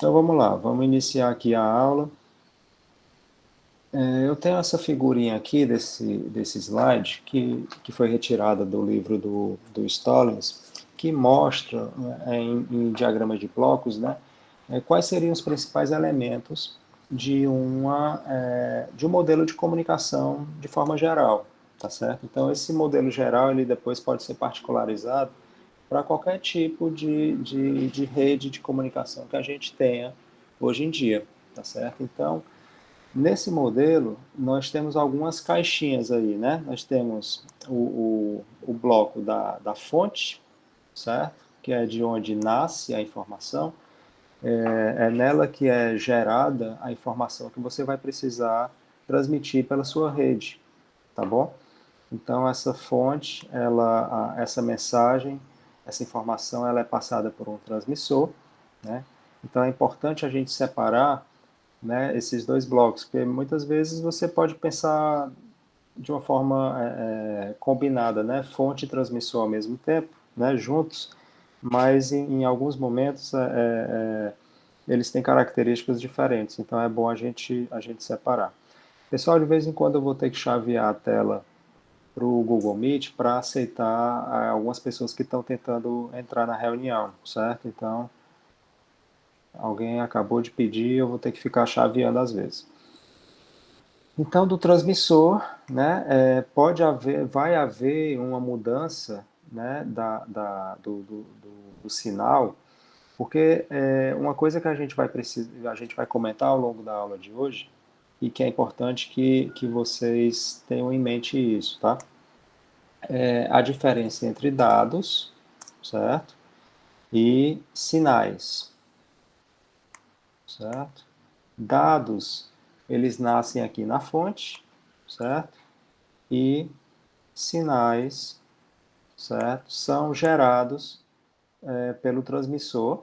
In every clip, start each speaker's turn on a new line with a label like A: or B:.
A: Então vamos lá, vamos iniciar aqui a aula. Eu tenho essa figurinha aqui desse slide que foi retirada do livro do Stallings, que mostra em diagramas de blocos, né, quais seriam os principais elementos de um modelo de comunicação de forma geral, tá certo? Então esse modelo geral ele depois pode ser particularizado para qualquer tipo de rede de comunicação que a gente tenha hoje em dia, tá certo? Então nesse modelo, nós temos algumas caixinhas aí, né? Nós temos o bloco da fonte, certo? Que é de onde nasce a informação. É nela que é gerada a informação que você vai precisar transmitir pela sua rede, tá bom? Então, essa fonte, essa mensagem, essa informação, ela é passada por um transmissor, né? Então, é importante a gente separar, né, esses dois blocos, porque muitas vezes você pode pensar de uma forma combinada, né, fonte e transmissor ao mesmo tempo, né, juntos, mas em alguns momentos eles têm características diferentes, então é bom a gente separar. Pessoal, de vez em quando eu vou ter que chavear a tela para o Google Meet para aceitar algumas pessoas que estão tentando entrar na reunião, certo? Então, alguém acabou de pedir, eu vou ter que ficar chaveando às vezes. Então, do transmissor, né, vai haver uma mudança, né, do sinal, porque uma coisa que a gente vai comentar ao longo da aula de hoje, e que é importante que vocês tenham em mente isso, tá? É a diferença entre dados, certo? E sinais, certo? Dados, eles nascem aqui na fonte, certo? E sinais, certo? São gerados pelo transmissor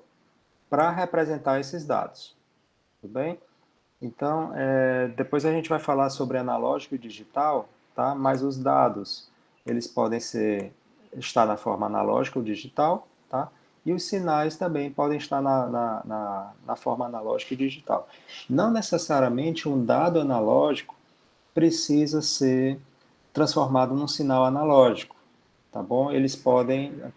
A: para representar esses dados, tudo bem? Então, depois a gente vai falar sobre analógico e digital, tá? Mas os dados, eles podem estar na forma analógica ou digital, tá? E os sinais também podem estar na forma analógica e digital. Não necessariamente um dado analógico precisa ser transformado num sinal analógico, tá bom?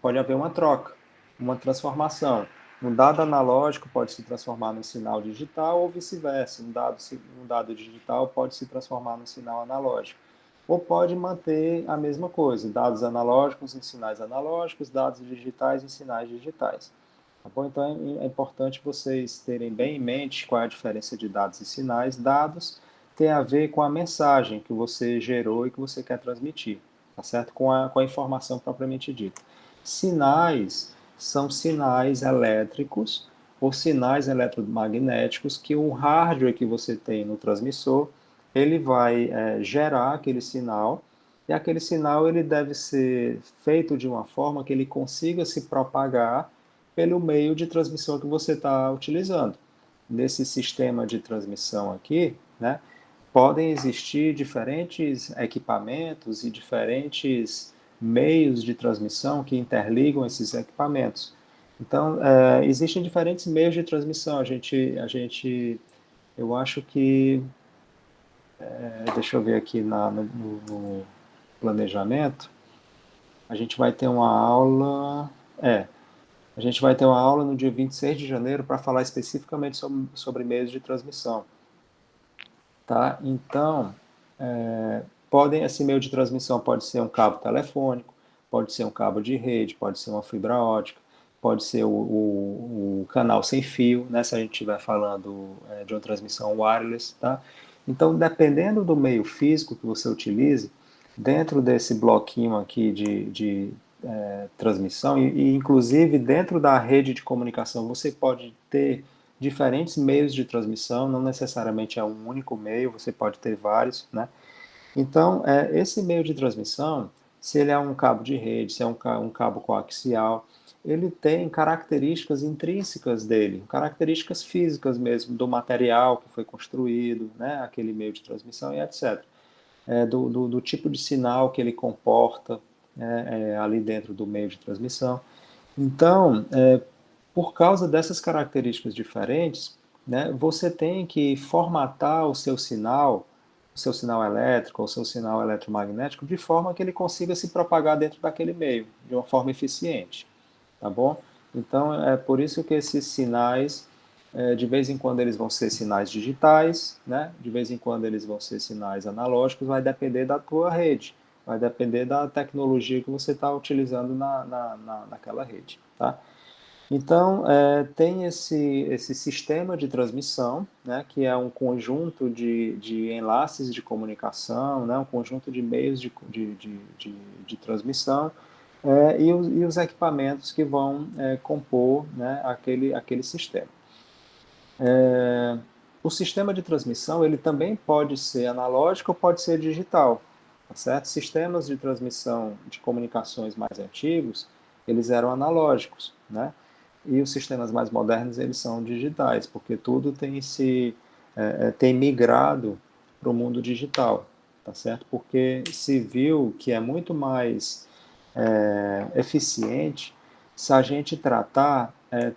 A: Pode haver uma troca, uma transformação. Um dado analógico pode se transformar num sinal digital ou vice-versa. Um dado digital pode se transformar num sinal analógico. Ou pode manter a mesma coisa, dados analógicos em sinais analógicos, dados digitais em sinais digitais. Tá bom? Então é importante vocês terem bem em mente qual é a diferença de dados e sinais. Dados tem a ver com a mensagem que você gerou e que você quer transmitir, tá certo? Com a informação propriamente dita. Sinais são sinais elétricos ou sinais eletromagnéticos que o hardware que você tem no transmissor ele vai gerar aquele sinal e aquele sinal ele deve ser feito de uma forma que ele consiga se propagar pelo meio de transmissão que você está utilizando. Nesse sistema de transmissão aqui, né, podem existir diferentes equipamentos e diferentes meios de transmissão que interligam esses equipamentos. Então, existem diferentes meios de transmissão. Eu acho que, deixa eu ver aqui no planejamento, a gente vai ter uma aula, é, a gente vai ter uma aula no dia 26 de janeiro para falar especificamente sobre meios de transmissão, tá? Então, esse meio de transmissão pode ser um cabo telefônico, pode ser um cabo de rede, pode ser uma fibra ótica, pode ser o canal sem fio, né, se a gente estiver falando de uma transmissão wireless, tá? Então, dependendo do meio físico que você utilize, dentro desse bloquinho aqui de transmissão, e inclusive dentro da rede de comunicação, você pode ter diferentes meios de transmissão, não necessariamente é um único meio, você pode ter vários, né? Então, esse meio de transmissão, se ele é um cabo de rede, se é um cabo coaxial, ele tem características intrínsecas dele, características físicas mesmo, do material que foi construído, né, aquele meio de transmissão e etc. Do tipo de sinal que ele comporta ali dentro do meio de transmissão. Então, Por causa dessas características diferentes, né, você tem que formatar o seu sinal elétrico ou o seu sinal eletromagnético, de forma que ele consiga se propagar dentro daquele meio, de uma forma eficiente, tá bom? Então, é por isso que esses sinais, de vez em quando eles vão ser sinais digitais, né? De vez em quando eles vão ser sinais analógicos, vai depender da tua rede, vai depender da tecnologia que você está utilizando naquela rede, tá? Então, tem esse sistema de transmissão, né, que é um conjunto de enlaces de comunicação, né, um conjunto de meios de transmissão, e os equipamentos que vão compor, né, aquele sistema. O sistema de transmissão ele também pode ser analógico ou pode ser digital, tá certo? Sistemas de transmissão de comunicações mais antigos, eles eram analógicos, né? E os sistemas mais modernos eles são digitais, porque tudo tem migrado para o mundo digital, tá certo? Porque se viu que é muito mais eficiente se a gente tratar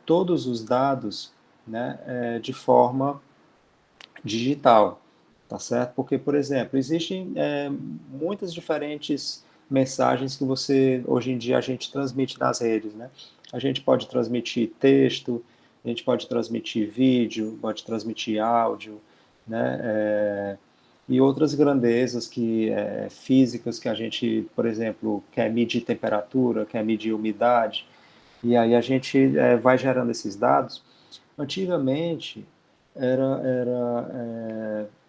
A: todos os dados, né, de forma digital, tá certo? Porque, por exemplo, existem muitas diferentes mensagens que hoje em dia, a gente transmite nas redes, né? A gente pode transmitir texto, a gente pode transmitir vídeo, pode transmitir áudio, né? E outras grandezas físicas que a gente, por exemplo, quer medir temperatura, quer medir umidade, e aí a gente vai gerando esses dados. Antigamente,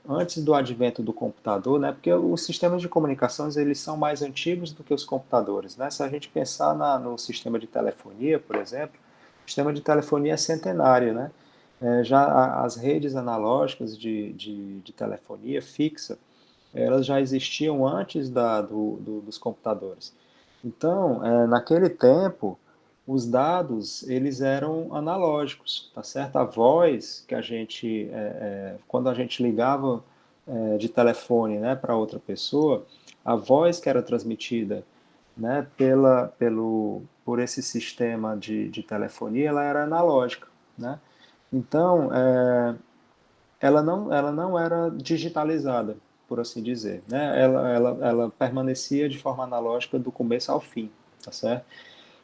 A: antes do advento do computador, né? Porque os sistemas de comunicações eles são mais antigos do que os computadores, né? Se a gente pensar no sistema de telefonia, por exemplo, o sistema de telefonia é centenário, né? As redes analógicas de telefonia fixa, elas já existiam antes dos computadores. Então, naquele tempo, os dados eles eram analógicos, tá certo? A voz que quando a gente ligava de telefone, né, para outra pessoa, a voz que era transmitida, né, por esse sistema de telefonia, ela era analógica, né? Então, ela não era digitalizada, por assim dizer, né? Ela permanecia de forma analógica do começo ao fim, tá certo?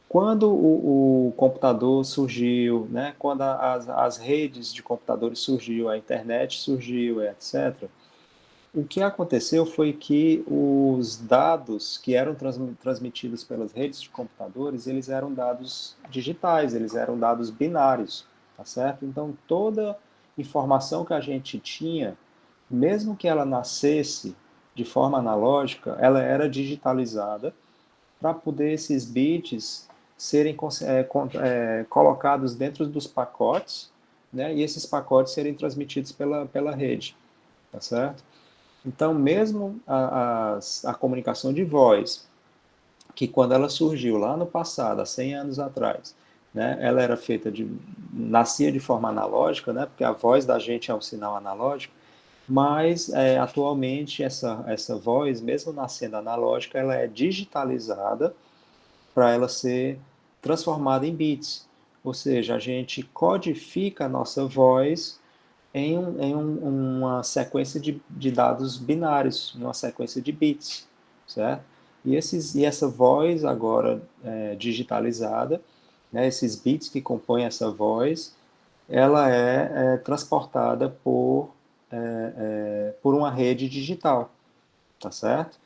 A: Quando o computador surgiu, né? Quando as redes de computadores surgiu, a internet surgiu, etc., o que aconteceu foi que os dados que eram transmitidos pelas redes de computadores, eles eram dados digitais, eles eram dados binários, tá certo? Então, toda informação que a gente tinha, mesmo que ela nascesse de forma analógica, ela era digitalizada para poder esses bits serem colocados dentro dos pacotes, né? E esses pacotes serem transmitidos pela rede, tá certo? Então, mesmo a comunicação de voz, que quando ela surgiu lá no passado, há 100 anos atrás, né, ela era nascia de forma analógica, né, porque a voz da gente é um sinal analógico, mas atualmente essa voz, mesmo nascendo analógica, ela é digitalizada para ela ser transformada em bits. Ou seja, a gente codifica a nossa voz uma sequência de dados binários, uma sequência de bits, certo? E essa voz agora digitalizada, né, esses bits que compõem essa voz, ela é transportada por uma rede digital, tá certo?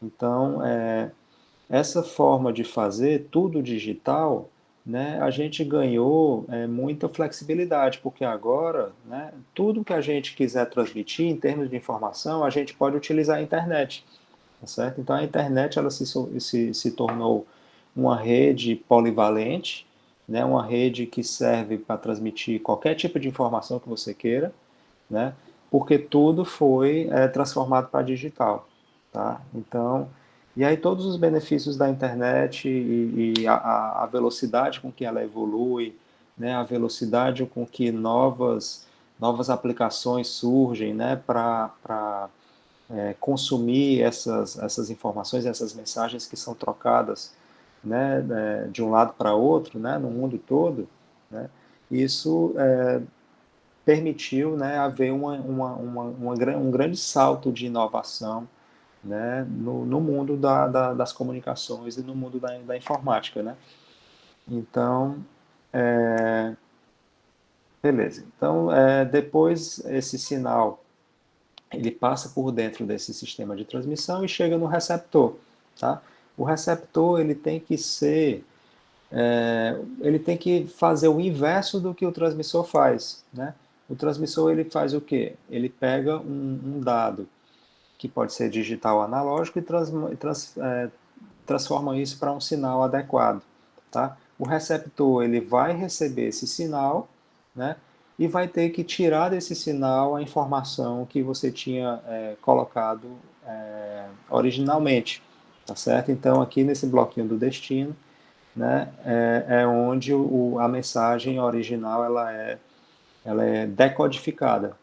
A: Então, essa forma de fazer tudo digital, né, a gente ganhou muita flexibilidade, porque agora, né, tudo que a gente quiser transmitir em termos de informação, a gente pode utilizar a internet, tá certo? Então a internet ela se tornou uma rede polivalente, né, uma rede que serve para transmitir qualquer tipo de informação que você queira, né, porque tudo foi transformado para digital, tá? Então, e aí todos os benefícios da internet e a velocidade com que ela evolui, né, a velocidade com que novas aplicações surgem, né, para consumir essas informações, essas mensagens que são trocadas, né, de um lado para outro, né, no mundo todo, né? Isso permitiu, né, haver um grande salto de inovação, né, no mundo das comunicações e no mundo da informática, né? Então, beleza. Então, depois esse sinal ele passa por dentro desse sistema de transmissão e chega no receptor, tá? O receptor ele tem que ser, ele tem que fazer o inverso do que o transmissor faz, né? O transmissor ele faz o quê? Ele pega um dado que pode ser digital ou analógico e transforma isso para um sinal adequado, tá? O receptor ele vai receber esse sinal, né? E vai ter que tirar desse sinal a informação que você tinha colocado originalmente, tá certo? Então aqui nesse bloquinho do destino, né, onde a mensagem original ela é decodificada,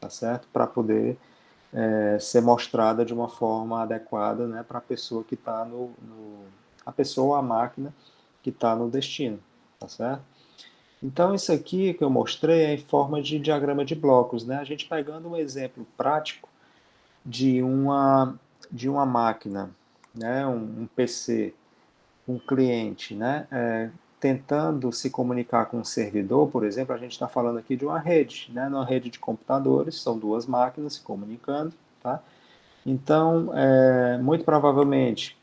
A: tá certo? Para poder ser mostrada de uma forma adequada, né, para a pessoa que está a pessoa ou a máquina que está no destino, tá certo? Então isso aqui que eu mostrei é em forma de diagrama de blocos, né? A gente pegando um exemplo prático de uma máquina, né, um PC, um cliente, né, tentando se comunicar com um servidor, por exemplo, a gente está falando aqui de uma rede, né, uma rede de computadores, são duas máquinas se comunicando, tá? Então, muito provavelmente,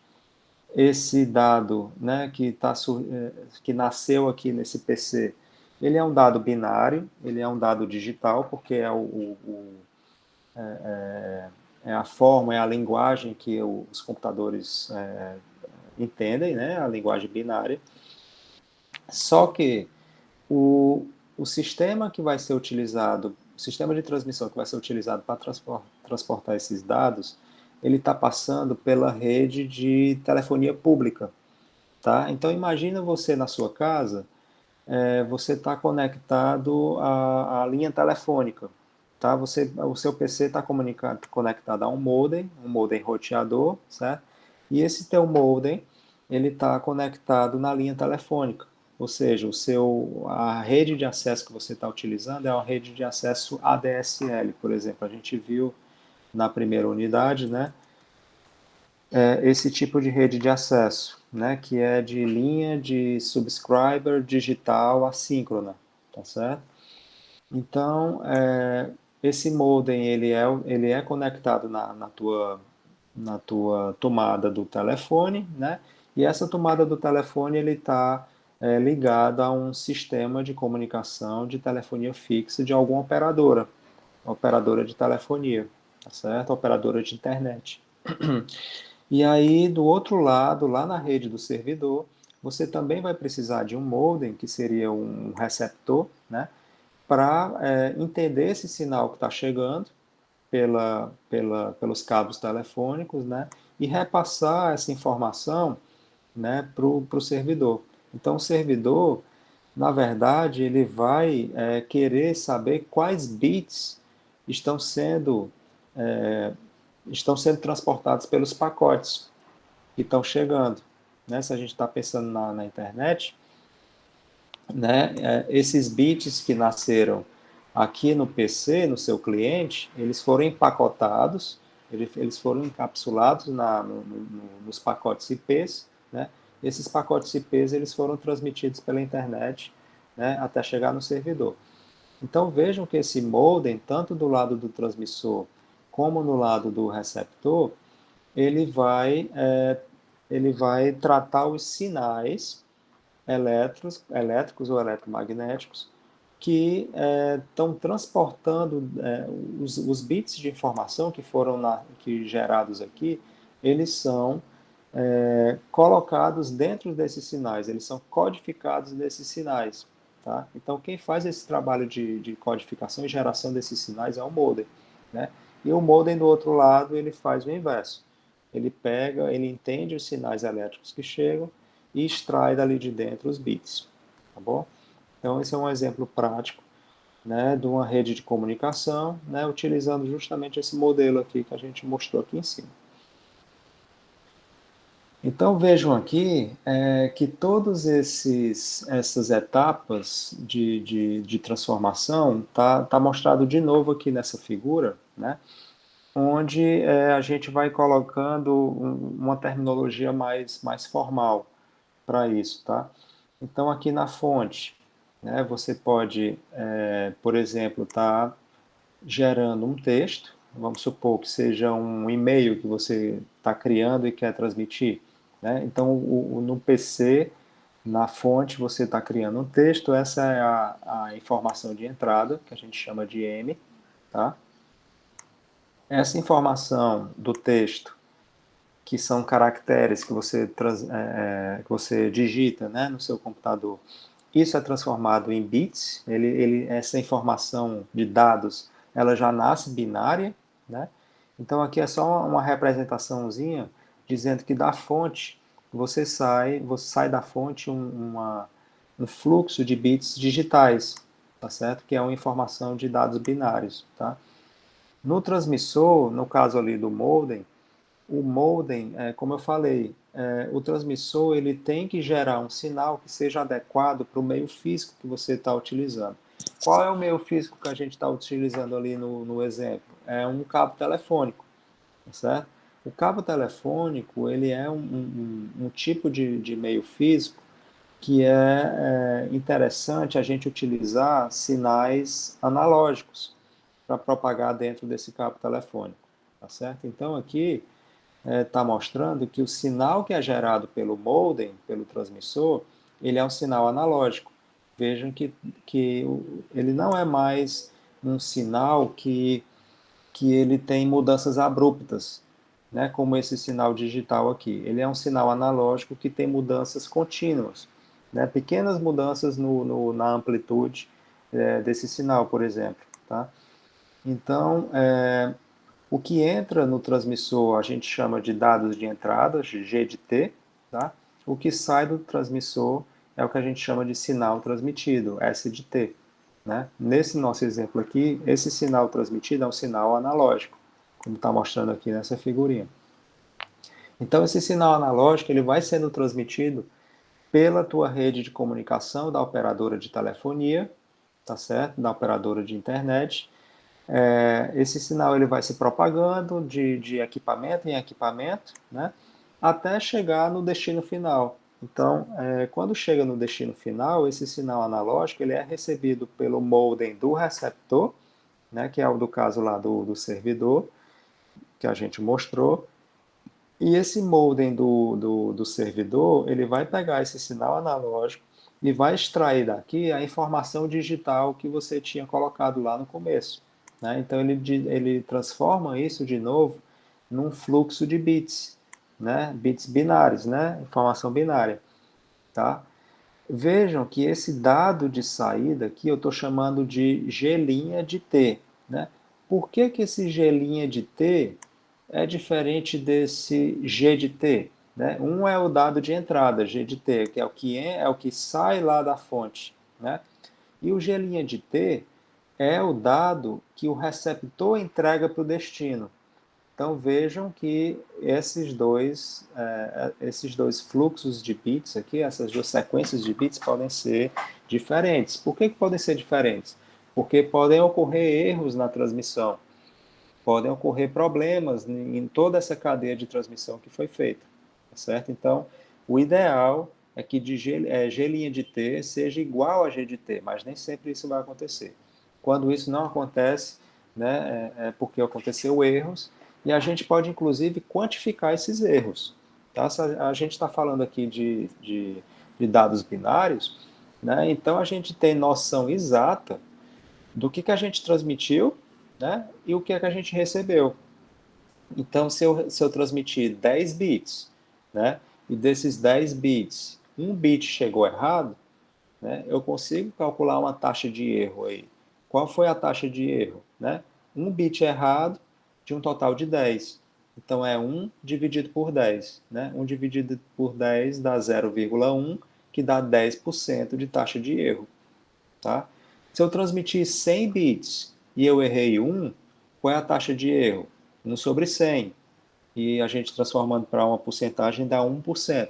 A: esse dado, né, que nasceu aqui nesse PC, ele é um dado binário, ele é um dado digital, porque é a forma, é a linguagem que os computadores entendem, né, a linguagem binária. Só que o sistema que vai ser utilizado, o sistema de transmissão que vai ser utilizado para transportar esses dados, ele está passando pela rede de telefonia pública, tá? Então imagina você na sua casa, você está conectado à linha telefônica, tá? O seu PC está conectado a um modem roteador, certo? E esse teu modem, ele está conectado na linha telefônica. Ou seja, a rede de acesso que você está utilizando é uma rede de acesso ADSL, por exemplo. A gente viu na primeira unidade, né, esse tipo de rede de acesso, né, que é de linha de subscriber digital assíncrona, tá certo? Então, esse modem ele é conectado na tua tomada do telefone, né? E essa tomada do telefone ele está ligada a um sistema de comunicação de telefonia fixa de alguma operadora de telefonia, tá certo? Operadora de internet. E aí, do outro lado, lá na rede do servidor, você também vai precisar de um modem, que seria um receptor, né? Para entender esse sinal que está chegando pelos cabos telefônicos, né, e repassar essa informação, né, para o servidor. Então, o servidor, na verdade, ele vai querer saber quais bits estão sendo, é, estão sendo transportados pelos pacotes que estão chegando. Né? Se a gente está pensando na internet, né, esses bits que nasceram aqui no PC, no seu cliente, eles foram empacotados, eles foram encapsulados nos pacotes IPs, né? Esses pacotes IPs eles foram transmitidos pela internet, né, até chegar no servidor. Então vejam que esse modem, tanto do lado do transmissor como no lado do receptor, ele vai, ele vai tratar os sinais elétricos ou eletromagnéticos que estão transportando os bits de informação que foram gerados aqui, eles são colocados dentro desses sinais, eles são codificados nesses sinais. Tá? Então, quem faz esse trabalho de codificação e geração desses sinais é o modem. Né? E o modem, do outro lado, ele faz o inverso. Ele pega, ele entende os sinais elétricos que chegam e extrai dali de dentro os bits. Tá bom? Então, esse é um exemplo prático, né, de uma rede de comunicação, né, utilizando justamente esse modelo aqui que a gente mostrou aqui em cima. Então vejam aqui que todas essas etapas de transformação tá mostrado de novo aqui nessa figura, né? Onde a gente vai colocando uma terminologia mais formal para isso, tá? Então aqui na fonte, né, você pode, por exemplo, estar gerando um texto, vamos supor que seja um e-mail que você está criando e quer transmitir, né? Então, no PC, na fonte, você está criando um texto, essa é a informação de entrada, que a gente chama de M, tá? Essa informação do texto, que são caracteres que que você digita, né, no seu computador, isso é transformado em bits, essa informação de dados, ela já nasce binária, né? Então aqui é só uma representaçãozinha dizendo que da fonte você sai da fonte um fluxo de bits digitais, tá certo? Que é uma informação de dados binários, tá? No transmissor, no caso ali do modem, o modem, como eu falei, o transmissor ele tem que gerar um sinal que seja adequado para o meio físico que você está utilizando. Qual é o meio físico que a gente está utilizando ali no exemplo? É um cabo telefônico, certo? O cabo telefônico ele é um tipo de meio físico que é interessante a gente utilizar sinais analógicos para propagar dentro desse cabo telefônico, tá certo? Então aqui está mostrando que o sinal que é gerado pelo modem, pelo transmissor, ele é um sinal analógico. Vejam que ele não é mais um sinal que ele tem mudanças abruptas, né, como esse sinal digital aqui. Ele é um sinal analógico que tem mudanças contínuas, né, pequenas mudanças na amplitude desse sinal, por exemplo. Tá? Então, o que entra no transmissor a gente chama de dados de entrada, G de T, tá? O que sai do transmissor é o que a gente chama de sinal transmitido, S de T. Né? Nesse nosso exemplo aqui, esse sinal transmitido é um sinal analógico, como está mostrando aqui nessa figurinha. Então, esse sinal analógico ele vai sendo transmitido pela tua rede de comunicação da operadora de telefonia, tá certo? Da operadora de internet, esse sinal ele vai se propagando de equipamento em equipamento, né, até chegar no destino final. Então, quando chega no destino final, esse sinal analógico ele é recebido pelo modem do receptor, né, que é o do caso lá do servidor, que a gente mostrou, e esse modem do servidor, ele vai pegar esse sinal analógico e vai extrair daqui a informação digital que você tinha colocado lá no começo. Né? Então ele transforma isso de novo num fluxo de bits, né? Bits binários, né? Informação binária. Tá? Vejam que esse dado de saída aqui eu estou chamando de G' de T. Né? Por que esse G' de T é diferente desse G de T? Né? Um é o dado de entrada, G de T, que é o que sai lá da fonte. Né? E o G' de T é o dado que o receptor entrega para o destino. Então vejam que esses dois fluxos de bits aqui, essas duas sequências de bits podem ser diferentes. Por que podem ser diferentes? Porque podem ocorrer erros na transmissão, podem ocorrer problemas em toda essa cadeia de transmissão que foi feita, tá certo? Então, o ideal é que G' de T seja igual a G de T, mas nem sempre isso vai acontecer. Quando isso não acontece, né, é porque aconteceu erros, e a gente pode, inclusive, quantificar esses erros. Tá? Se a gente está falando aqui de dados binários, né, então a gente tem noção exata do que a gente transmitiu, né, e o que é que a gente recebeu. Então, se eu transmitir 10 bits, né, e desses 10 bits, um bit chegou errado, né, eu consigo calcular uma taxa de erro aí. Qual foi a taxa de erro? Né? Um bit errado de um total de 10. Então, é 1 dividido por 10. Né? 1 dividido por 10 dá 0,1, que dá 10% de taxa de erro. Tá? Se eu transmitir 100 bits e eu errei 1, qual é a taxa de erro? 1 sobre 100. e a gente transformando para uma porcentagem dá 1%,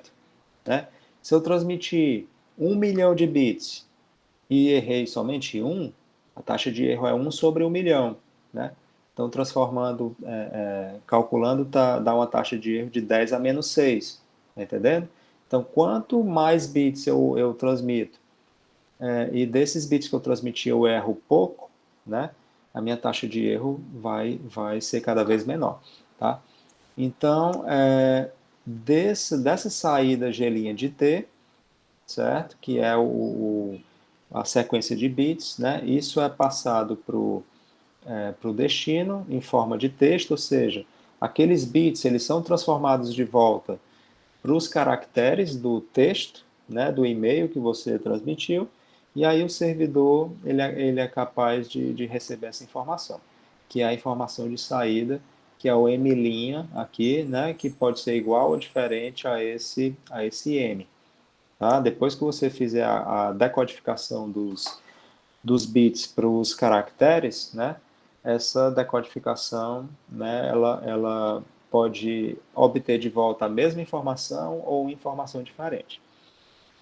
A: né? Se eu transmitir 1 milhão de bits e errei somente um, a taxa de erro é 1/1 milhão, né? Então, transformando, calculando, dá uma taxa de erro de 10 a menos 6, tá entendendo? Então, quanto mais bits eu transmito, e desses bits que eu transmiti eu erro pouco, né? A minha taxa de erro vai ser cada vez menor, tá? Então, dessa saída G' de T, certo? Que é a sequência de bits, né? Isso é passado para o destino em forma de texto, ou seja, aqueles bits eles são transformados de volta para os caracteres do texto, né, do e-mail que você transmitiu, e aí o servidor ele é capaz de receber essa informação, que é a informação de saída, que é o M' aqui, né, que pode ser igual ou diferente a esse M. Tá? Depois que você fizer a decodificação dos bits para os caracteres, né, essa decodificação, né, ela pode obter de volta a mesma informação ou informação diferente.